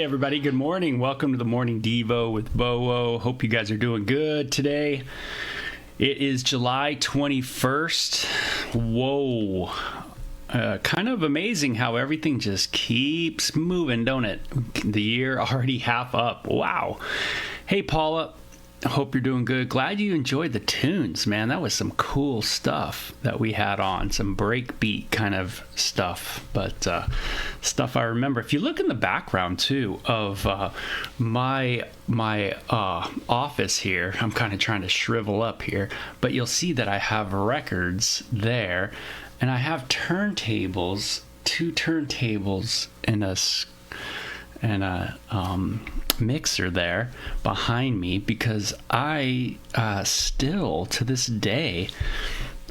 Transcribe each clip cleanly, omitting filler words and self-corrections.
everybody. Good morning. Welcome to the Morning Devo with Bo. Hope you guys are doing good today. It is July 21st. Whoa. Kind of amazing how everything just keeps moving, don't it? The year already half up. Wow. Hey, Paula. Hope you're doing good. Glad you enjoyed the tunes, man. That was some cool stuff that we had on. Some breakbeat kind of stuff, but stuff I remember. If you look in the background too of my office here, I'm kind of trying to shrivel up here, but you'll see that I have records there, and I have turntables, two turntables, and a mixer there behind me, because I still to this day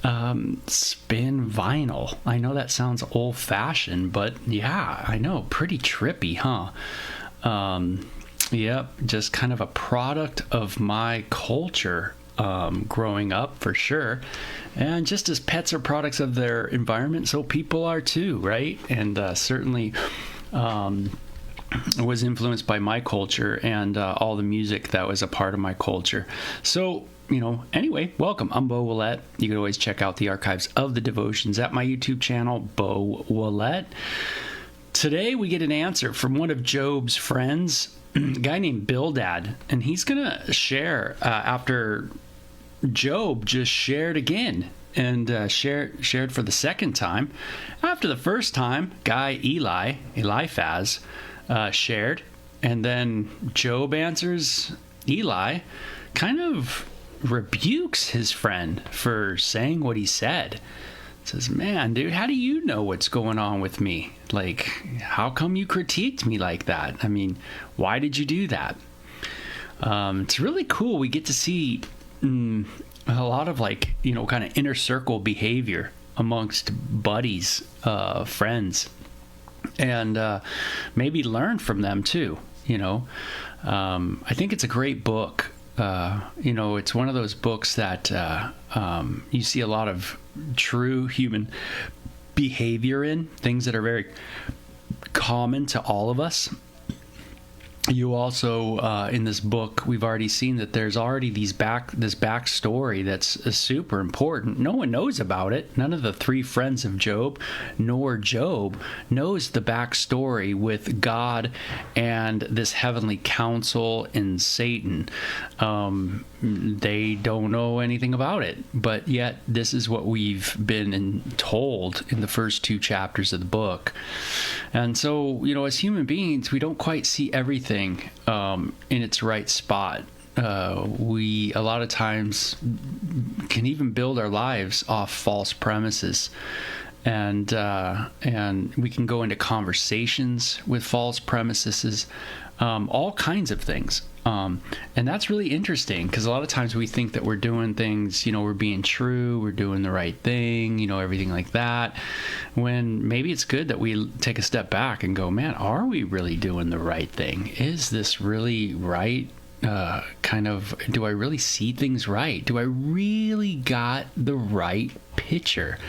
spin vinyl. I know that sounds old-fashioned, but yeah, I know, pretty trippy, huh? Yep, just kind of a product of my culture growing up, for sure. And just as pets are products of their environment, so people are too, right? And certainly was influenced by my culture and all the music that was a part of my culture. So, anyway, welcome. I'm Bo Willett. You can always check out the archives of the devotions at my YouTube channel, Bo Willett. Today we get an answer from one of Job's friends, a guy named Bildad, and he's going to share after Job just shared again. And shared for the second time. After the first time, guy Eliphaz, shared, and then Job answers Eli, kind of rebukes his friend for saying what he said. Says, man, dude, how do you know what's going on with me? Like, how come you critiqued me like that? I mean, why did you do that? It's really cool. We get to see a lot of kind of inner circle behavior amongst buddies, friends, and maybe learn from them too. I think it's a great book. It's one of those books that you see a lot of true human behavior in, things that are very common to all of us. You also, in this book, we've already seen that there's already this backstory that's super important. No one knows about it. None of the three friends of Job, nor Job, knows the backstory with God and this heavenly council and Satan. They don't know anything about it, but yet this is what we've been told in the first two chapters of the book. And so, as human beings, we don't quite see everything in its right spot. We a lot of times can even build our lives off false premises, and we can go into conversations with false premises, all kinds of things. And that's really interesting, because a lot of times we think that we're doing things, we're being true, we're doing the right thing, everything like that, when maybe it's good that we take a step back and go, man, are we really doing the right thing? Is this really right? Do I really see things right? Do I really got the right picture?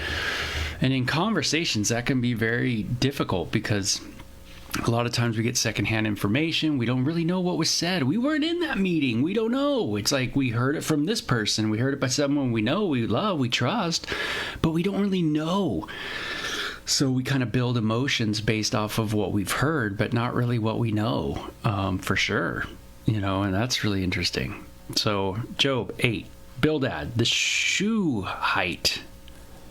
And in conversations, that can be very difficult, because a lot of times we get secondhand information. We don't really know what was said. We weren't in that meeting. We don't know. It's like we heard it from this person. We heard it by someone we know, we love, we trust, but we don't really know. So we kind of build emotions based off of what we've heard, but not really what we know, for sure. And that's really interesting. So Job 8, Bildad, the Shuhite,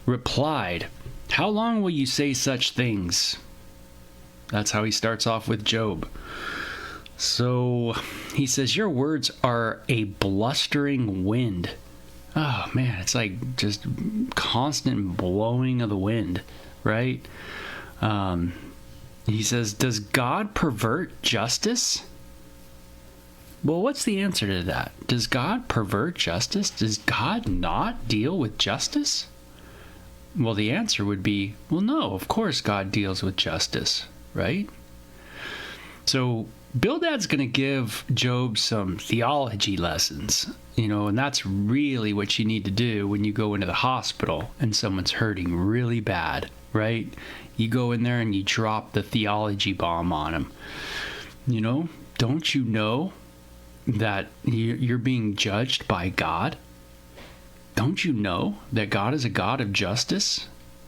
replied, "How long will you say such things?" That's how he starts off with Job. So he says, "Your words are a blustering wind." Oh man, it's like just constant blowing of the wind, right? He says, "Does God pervert justice?" Well, what's the answer to that? Does God pervert justice? Does God not deal with justice? Well, the answer would be, well, no, of course God deals with justice, right? So Bildad's going to give Job some theology lessons, and that's really what you need to do when you go into the hospital and someone's hurting really bad, right? You go in there and you drop the theology bomb on them. You know, don't you know that you're being judged by God? Don't you know that God is a God of justice?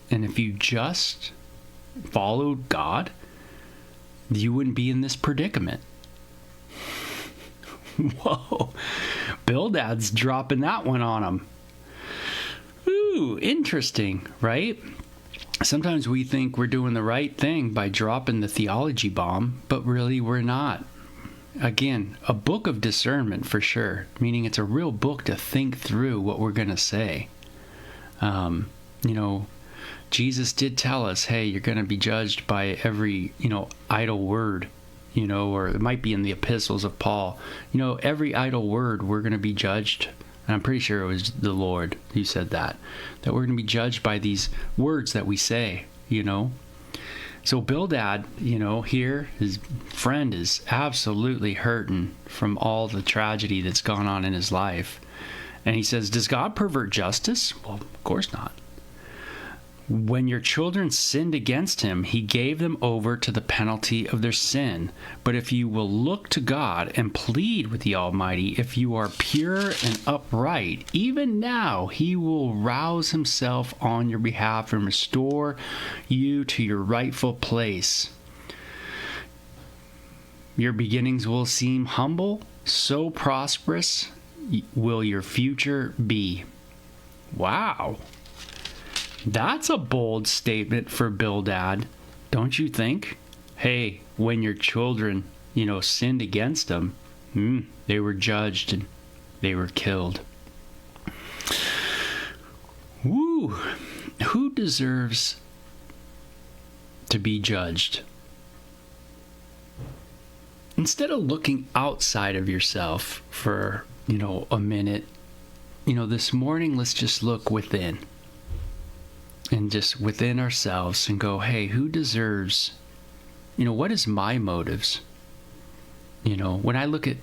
And if you just followed God, you wouldn't be in this predicament. Whoa. Bildad's dropping that one on him. Ooh, interesting, right? Sometimes we think we're doing the right thing by dropping the theology bomb, but really we're not. Again, a book of discernment for sure, meaning it's a real book to think through what we're going to say. Jesus did tell us, hey, you're going to be judged by every, idle word, or it might be in the epistles of Paul. Every idle word we're going to be judged. And I'm pretty sure it was the Lord who said that we're going to be judged by these words that we say, So Bildad, here, his friend is absolutely hurting from all the tragedy that's gone on in his life. And he says, does God pervert justice? Well, of course not. When your children sinned against him, he gave them over to the penalty of their sin. But if you will look to God and plead with the Almighty, if you are pure and upright, even now he will rouse himself on your behalf and restore you to your rightful place. Your beginnings will seem humble, so prosperous will your future be. Wow. That's a bold statement for Bildad, don't you think? Hey, when your children, sinned against them, they were judged and they were killed. Woo! Who deserves to be judged? Instead of looking outside of yourself for, a minute, this morning, let's just look within. And just within ourselves and go, hey, who deserves, what is my motives? When I look at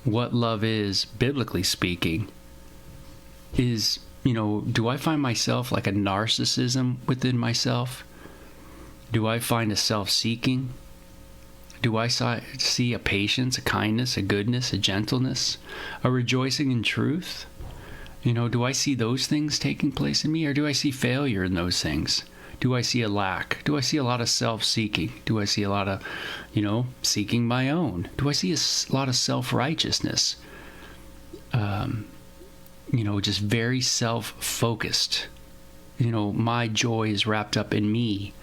what love is, biblically speaking, is, do I find myself like a narcissism within myself? Do I find a self-seeking? Do I see a patience, a kindness, a goodness, a gentleness, a rejoicing in truth? Do I see those things taking place in me, or do I see failure in those things? Do I see a lack? Do I see a lot of self-seeking? Do I see a lot of, seeking my own? Do I see a lot of self-righteousness? Just very self-focused. My joy is wrapped up in me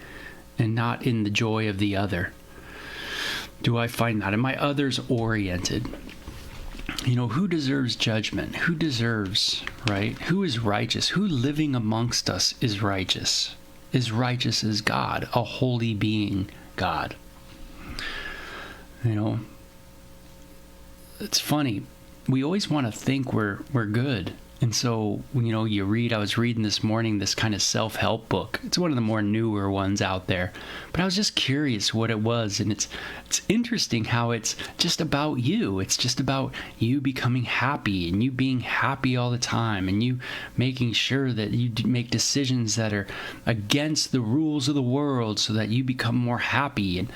and not in the joy of the other. Do I find that? Am I others-oriented? Who deserves judgment? Who deserves, right? Who is righteous? Who living amongst us is righteous? Is righteous as God, a holy being God. It's funny. We always want to think we're good. And so, I was reading this morning this kind of self-help book. It's one of the more newer ones out there. But I was just curious what it was. And it's interesting how it's just about you. It's just about you becoming happy and you being happy all the time and you making sure that you make decisions that are against the rules of the world so that you become more happy. And,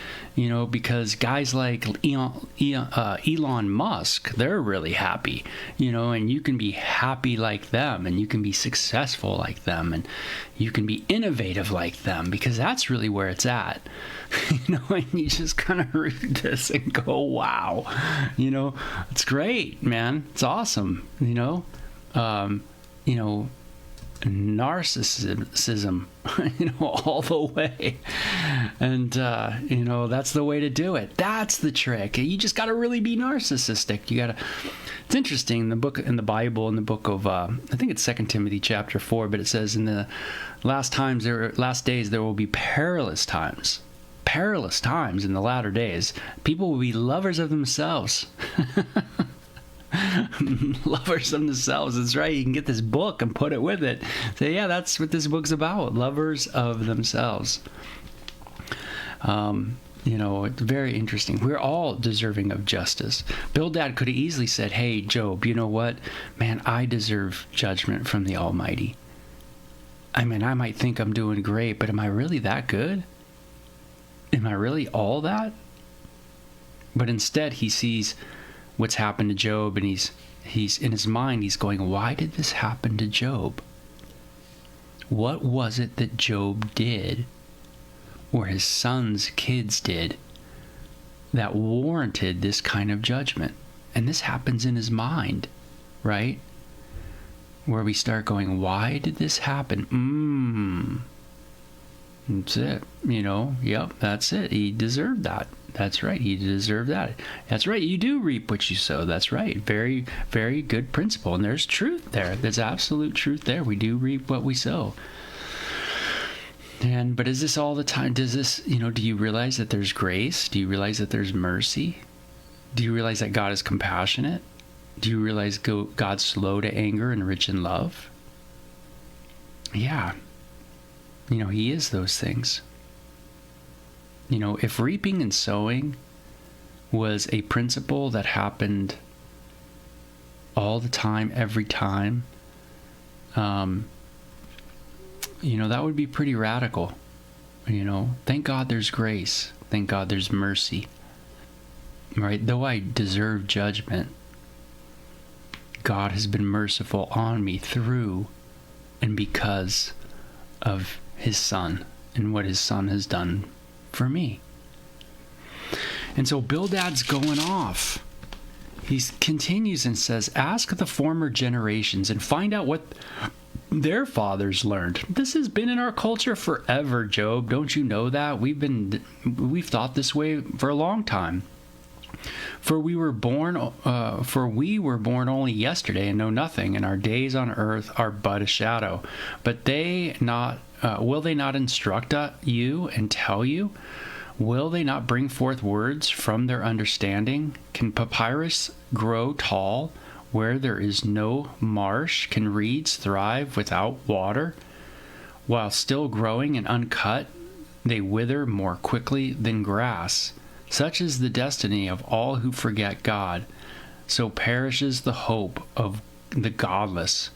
because guys like Elon Musk, they're really happy, and you can be happy like them, and you can be successful like them, and you can be innovative like them, because that's really where it's at. And you just kind of read this and go, wow, it's great, man. It's awesome. Narcissism, all the way. And, that's the way to do it. That's the trick. You just got to really be narcissistic. It's interesting, the book in the Bible, in the book of, I think it's 2 Timothy chapter 4, but it says in the last days, there will be perilous times in the latter days. People will be lovers of themselves. Lovers of themselves. That's right. You can get this book and put it with it. Say, yeah, that's what this book's about. Lovers of themselves. It's very interesting. We're all deserving of justice. Bildad could have easily said, hey, Job, you know what? Man, I deserve judgment from the Almighty. I mean, I might think I'm doing great, but am I really that good? Am I really all that? But instead, he sees what's happened to Job, and he's in his mind, he's going, why did this happen to Job? What was it that Job did, or his son's kids did, that warranted this kind of judgment? And this happens in his mind, right? Where we start going, why did this happen? That's it. Yep, that's it. He deserved that. That's right. He deserved that. That's right. You do reap what you sow. That's right. Very, very good principle. And there's truth there. There's absolute truth there. We do reap what we sow. But is this all the time? Does this, do you realize that there's grace? Do you realize that there's mercy? Do you realize that God is compassionate? Do you realize God's slow to anger and rich in love? Yeah. He is those things. If reaping and sowing was a principle that happened all the time, every time, that would be pretty radical. Thank God there's grace. Thank God there's mercy. Right? Though I deserve judgment, God has been merciful on me through and because of his Son and what his Son has done for me. And so Bildad's going off. He continues and says, ask the former generations and find out what their fathers learned. This has been in our culture forever, Job. Don't you know that? We've thought this way for a long time. For we were born only yesterday and know nothing, and our days on earth are but a shadow. But will they not instruct you and tell you? Will they not bring forth words from their understanding? Can papyrus grow tall where there is no marsh? Can reeds thrive without water? While still growing and uncut, they wither more quickly than grass. Such is the destiny of all who forget God. So perishes the hope of the godless.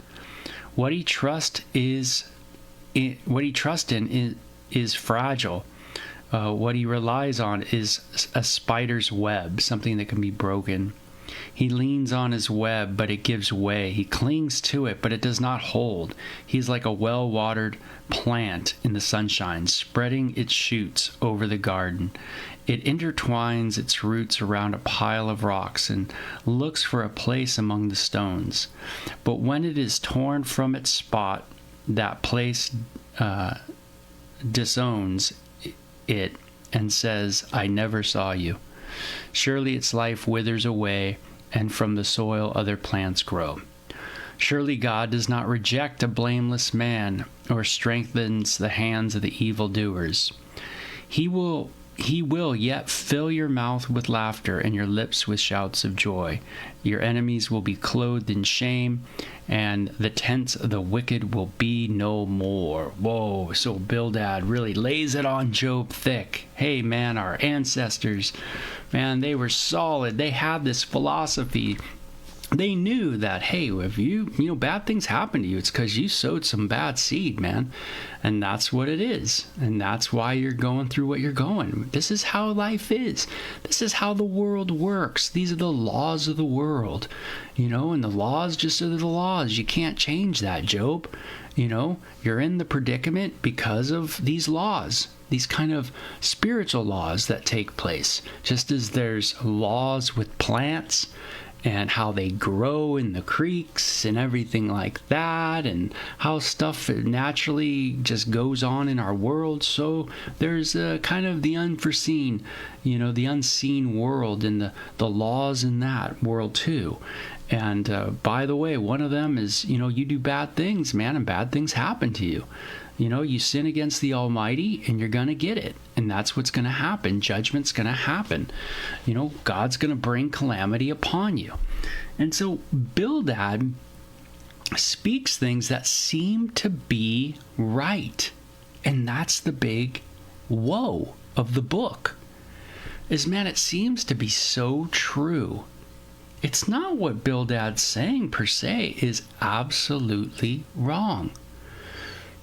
What he trusts in is fragile. What he relies on is a spider's web, something that can be broken. He leans on his web, but it gives way. He clings to it, but it does not hold. He's like a well-watered plant in the sunshine, spreading its shoots over the garden. It intertwines its roots around a pile of rocks and looks for a place among the stones. But when it is torn from its spot, that place disowns it and says, I never saw you. Surely its life withers away, and from the soil other plants grow. Surely God does not reject a blameless man or strengthens the hands of the evildoers. He will yet fill your mouth with laughter and your lips with shouts of joy. Your enemies will be clothed in shame, and the tents of the wicked will be no more. Whoa, so Bildad really lays it on Job thick. Hey, man, our ancestors, man, they were solid. They had this philosophy. They knew that, hey, if bad things happen to you, it's because you sowed some bad seed, man. And that's what it is. And that's why you're going through what you're going. This is how life is. This is how the world works. These are the laws of the world, and the laws just are the laws. You can't change that, Job. You're in the predicament because of these laws, these kind of spiritual laws that take place. Just as there's laws with plants, and how they grow in the creeks and everything like that, and how stuff naturally just goes on in our world. So there's kind of the unforeseen, the unseen world and the laws in that world too. And by the way, one of them is, you do bad things, man, and bad things happen to you. You sin against the Almighty and you're going to get it. And that's what's going to happen. Judgment's going to happen. God's going to bring calamity upon you. And so Bildad speaks things that seem to be right. And that's the big woe of the book. Man, it seems to be so true. It's not what Bildad's saying per se is absolutely wrong.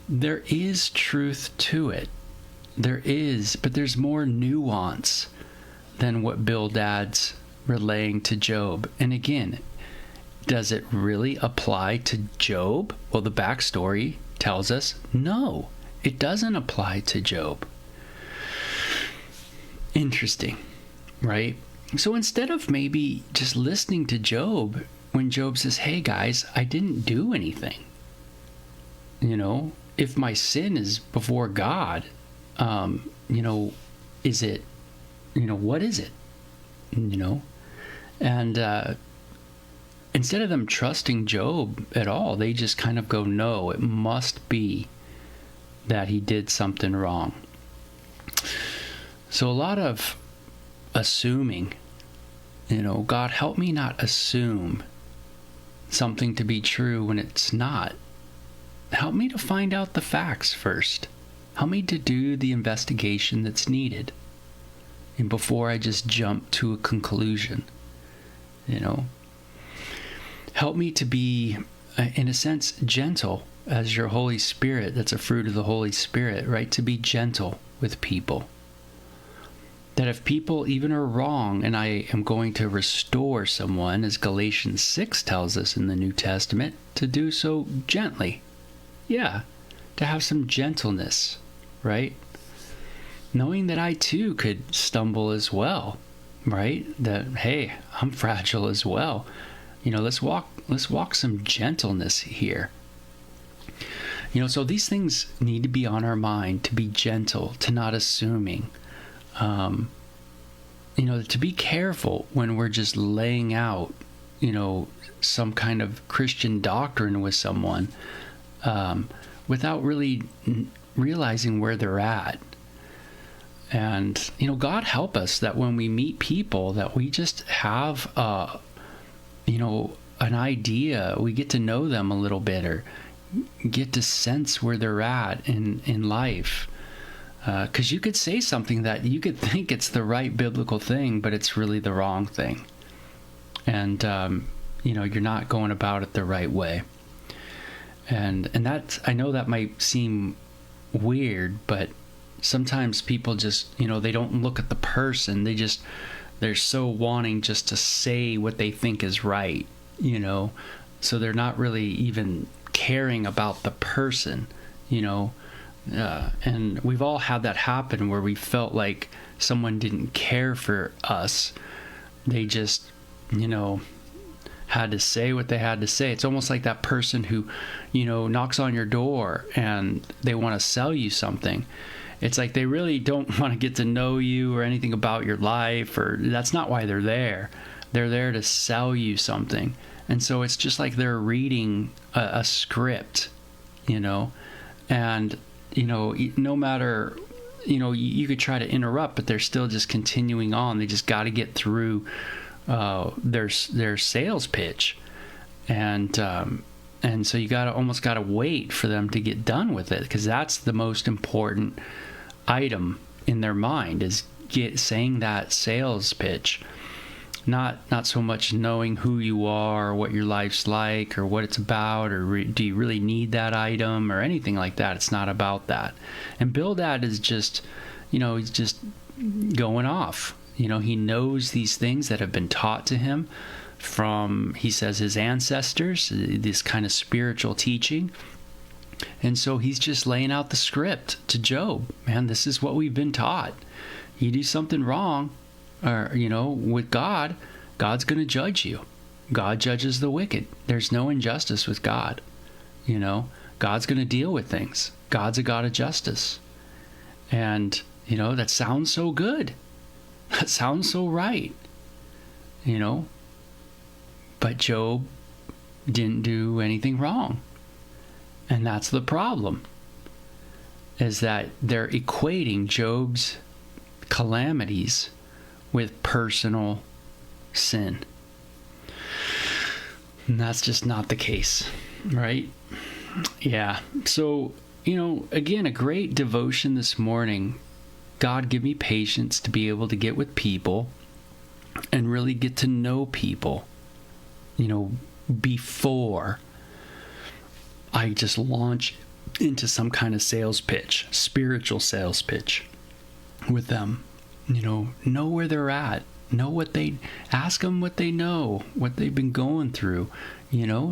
There is truth to it. There is, but there's more nuance than what Bildad's relaying to Job. And again, does it really apply to Job? Well, the backstory tells us no, it doesn't apply to Job. Interesting, right? So instead of maybe just listening to Job when Job says, hey guys, I didn't do anything. If my sin is before God, is it, what is it? And instead of them trusting Job at all, they just kind of go, no, it must be that he did something wrong. So a lot of assuming, God, help me not assume something to be true when it's not. Help me to find out the facts first. Help me to do the investigation that's needed. And before I just jump to a conclusion, Help me to be, in a sense, gentle as your Holy Spirit. That's a fruit of the Holy Spirit, right? To be gentle with people. That if people even are wrong and I am going to restore someone, as Galatians 6 tells us in the New Testament, to do so gently. Yeah, to have some gentleness, right? Knowing that I too could stumble as well, right? That, hey, I'm fragile as well. Let's walk some gentleness here. So these things need to be on our mind, to be gentle, to not assuming. To be careful when we're just laying out, some kind of Christian doctrine with someone, without really realizing where they're at. And, God help us that when we meet people that we just have, an idea, we get to know them a little bit, or get to sense where they're at in life. Because you could say something that you could think it's the right biblical thing, but it's really the wrong thing. And, you're not going about it the right way. And that, I know that might seem weird, but sometimes people just, they don't look at the person. They're so wanting just to say what they think is right, so they're not really even caring about the person, and we've all had that happen where we felt like someone didn't care for us. They just, had to say what they had to say. It's almost like that person who, knocks on your door and they want to sell you something. It's like they really don't want to get to know you or anything about your life, or that's not why they're there. They're there to sell you something. And so it's just like they're reading a script, and, no matter, you could try to interrupt, but they're still just continuing on. They just got to get through their sales pitch. And so you almost got to wait for them to get done with it, because that's the most important item in their mind, is saying that sales pitch, not so much knowing who you are or what your life's like or what it's about, or do you really need that item or anything like that. It's not about that. And Bildad is just, he's just going off. He knows these things that have been taught to him from, he says, his ancestors, this kind of spiritual teaching. And so he's just laying out the script to Job. Man, this is what we've been taught. You do something wrong, or, with God, God's going to judge you. God judges the wicked. There's no injustice with God. God's going to deal with things. God's a God of justice. And, that sounds so good. That sounds so right. But Job didn't do anything wrong. And that's the problem, is that they're equating Job's calamities with personal sin. And that's just not the case, right? Yeah. So, again, a great devotion this morning. God, give me patience to be able to get with people and really get to know people, before I just launch into some kind of sales pitch, spiritual sales pitch with them. know where they're at. Ask them what they know, what they've been going through.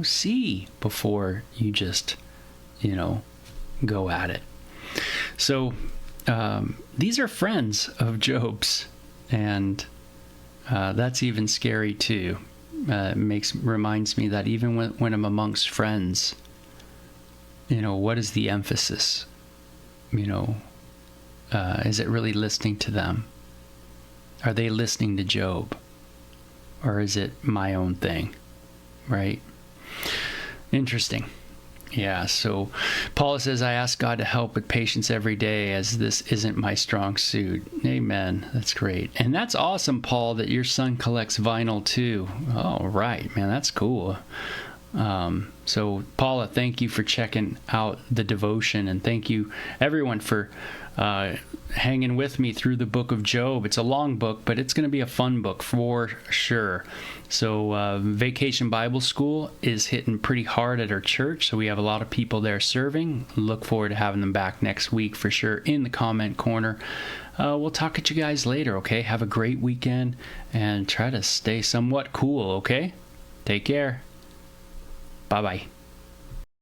See before you just, go at it. So these are friends of Job's, and that's even scary too. Reminds me that even when I'm amongst friends, what is the emphasis? Is it really listening to them? Are they listening to Job? Or is it my own thing? Right? Interesting. Yeah, so Paula says, I ask God to help with patience every day, as this isn't my strong suit. Amen. That's great. And that's awesome, Paul, that your son collects vinyl too. Oh, right, man, that's cool. So Paula, thank you for checking out the devotion, and thank you everyone for hanging with me through the book of Job. It's a long book, but it's going to be a fun book for sure. So Vacation Bible School is hitting pretty hard at our church, so we have a lot of people there serving. Look forward to having them back next week for sure in the comment corner. We'll talk at you guys later, okay? Have a great weekend and try to stay somewhat cool, okay? Take care. Bye-bye.